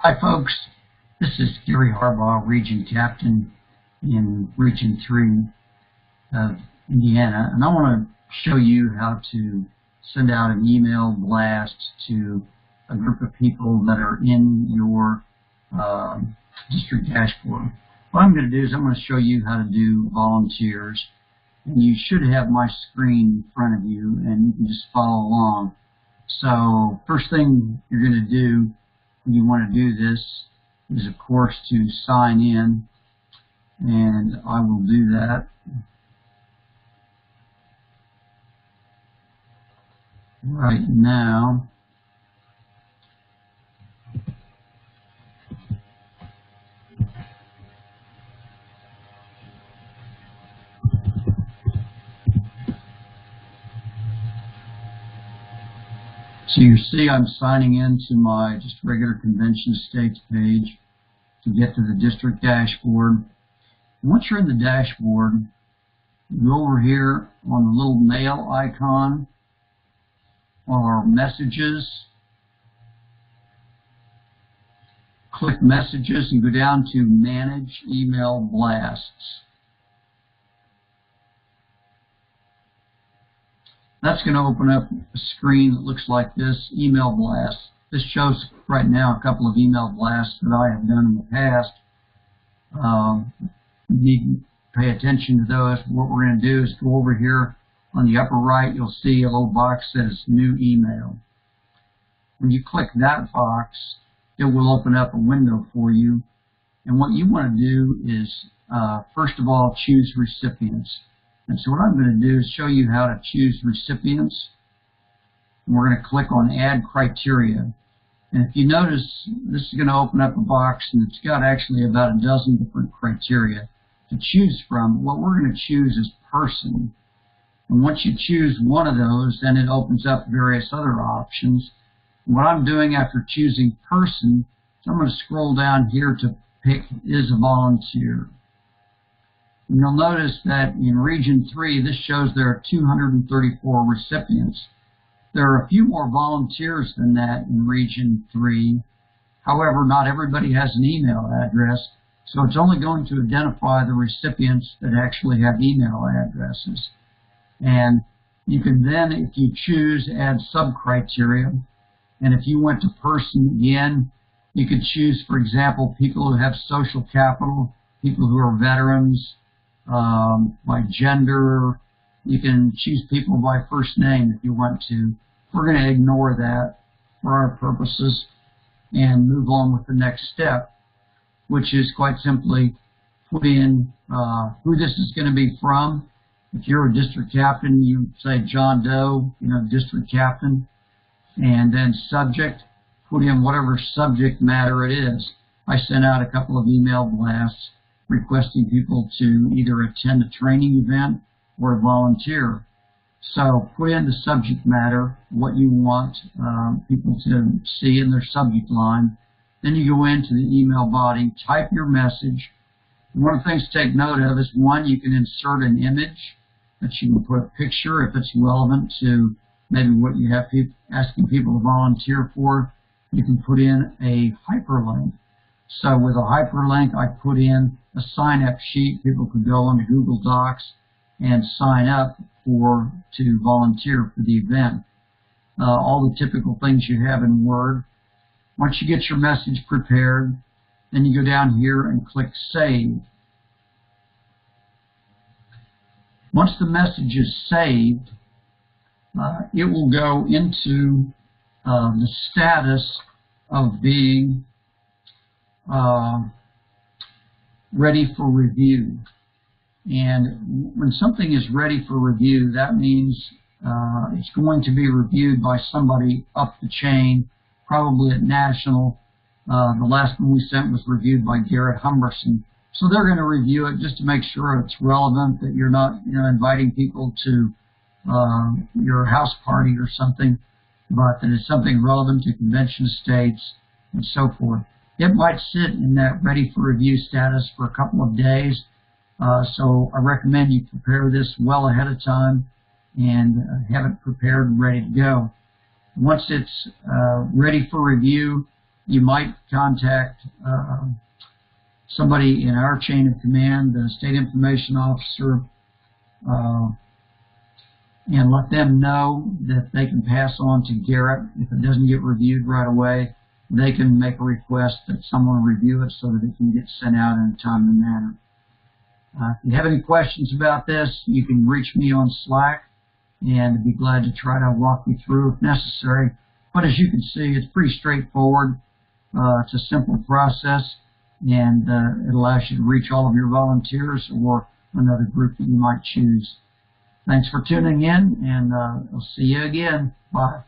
Hi folks, this is Gary Harbaugh, Region Captain in Region 3 of Indiana, and I want to show you how to send out an email blast to a group of people that are in your district dashboard. What I'm going to do is I'm going to show you how to do volunteers, and you should have my screen in front of you and you can just follow along. So first thing you're going to do when you want to do this is, of course, to sign in, and I will do that. Right now. So you see I'm signing into my just regular convention estates page to get to the district dashboard. Once you're in the dashboard, you go over here on the little mail icon or messages. Click messages and go down to manage email blasts. That's going to open up a screen that looks like this, email blast. This shows right now a couple of email blasts that I have done in the past. You need to pay attention to those. What we're going to do is go over here on the upper right. You'll see a little box that says new email. When you click that box, it will open up a window for you. And what you want to do is, first of all, choose recipients. And so what I'm going to do is show you how to choose recipients. And we're going to click on Add Criteria. And if you notice, this is going to open up a box, and it's got actually about a dozen different criteria to choose from. What we're going to choose is person. And once you choose one of those, then it opens up various other options. And what I'm doing after choosing person, I'm going to scroll down here to pick is a volunteer. And you'll notice that in Region 3, this shows there are 234 recipients. There are a few more volunteers than that in Region 3. However, not everybody has an email address, so it's only going to identify the recipients that actually have email addresses. And you can then, if you choose, add sub-criteria. And if you went to person again, you could choose, for example, people who have social capital, people who are veterans, by gender. You can choose people by first name if you want to. We're going to ignore that for our purposes and move on with the next step, which is quite simply put in who this is going to be from. If you're a district captain, you say John Doe, district captain, and then subject, put in whatever subject matter it is. I sent out a couple of email blasts requesting people to either attend a training event or volunteer. So put in the subject matter, what you want people to see in their subject line. Then you go into the email body, type your message. And one of the things to take note of is, one, you can insert an image that you can put a picture if it's relevant to maybe what you have asking people to volunteer for. You can put in a hyperlink. So with a hyperlink, I put in a sign-up sheet. People could go onto Google Docs and sign up to volunteer for the event. All the typical things you have in Word. Once you get your message prepared, then you go down here and click Save. Once the message is saved, it will go into the status of being ready for review. And when something is ready for review, that means it's going to be reviewed by somebody up the chain, probably at national. The last one we sent was reviewed by Garrett Humberson. So they're going to review it just to make sure it's relevant, that you're not inviting people to your house party or something, but that it's something relevant to convention estates and so forth. It might sit in that ready for review status for a couple of days. So I recommend you prepare this well ahead of time and have it prepared and ready to go. Once it's ready for review, you might contact somebody in our chain of command, the state information officer, and let them know that they can pass on to Garrett. If it doesn't get reviewed right away, they can make a request that someone review it so that it can get sent out in a timely manner. If you have any questions about this, you can reach me on Slack, and I'd be glad to try to walk you through if necessary. But as you can see, it's pretty straightforward. It's a simple process, and it allows you to reach all of your volunteers or another group that you might choose. Thanks for tuning in, and I'll see you again. Bye.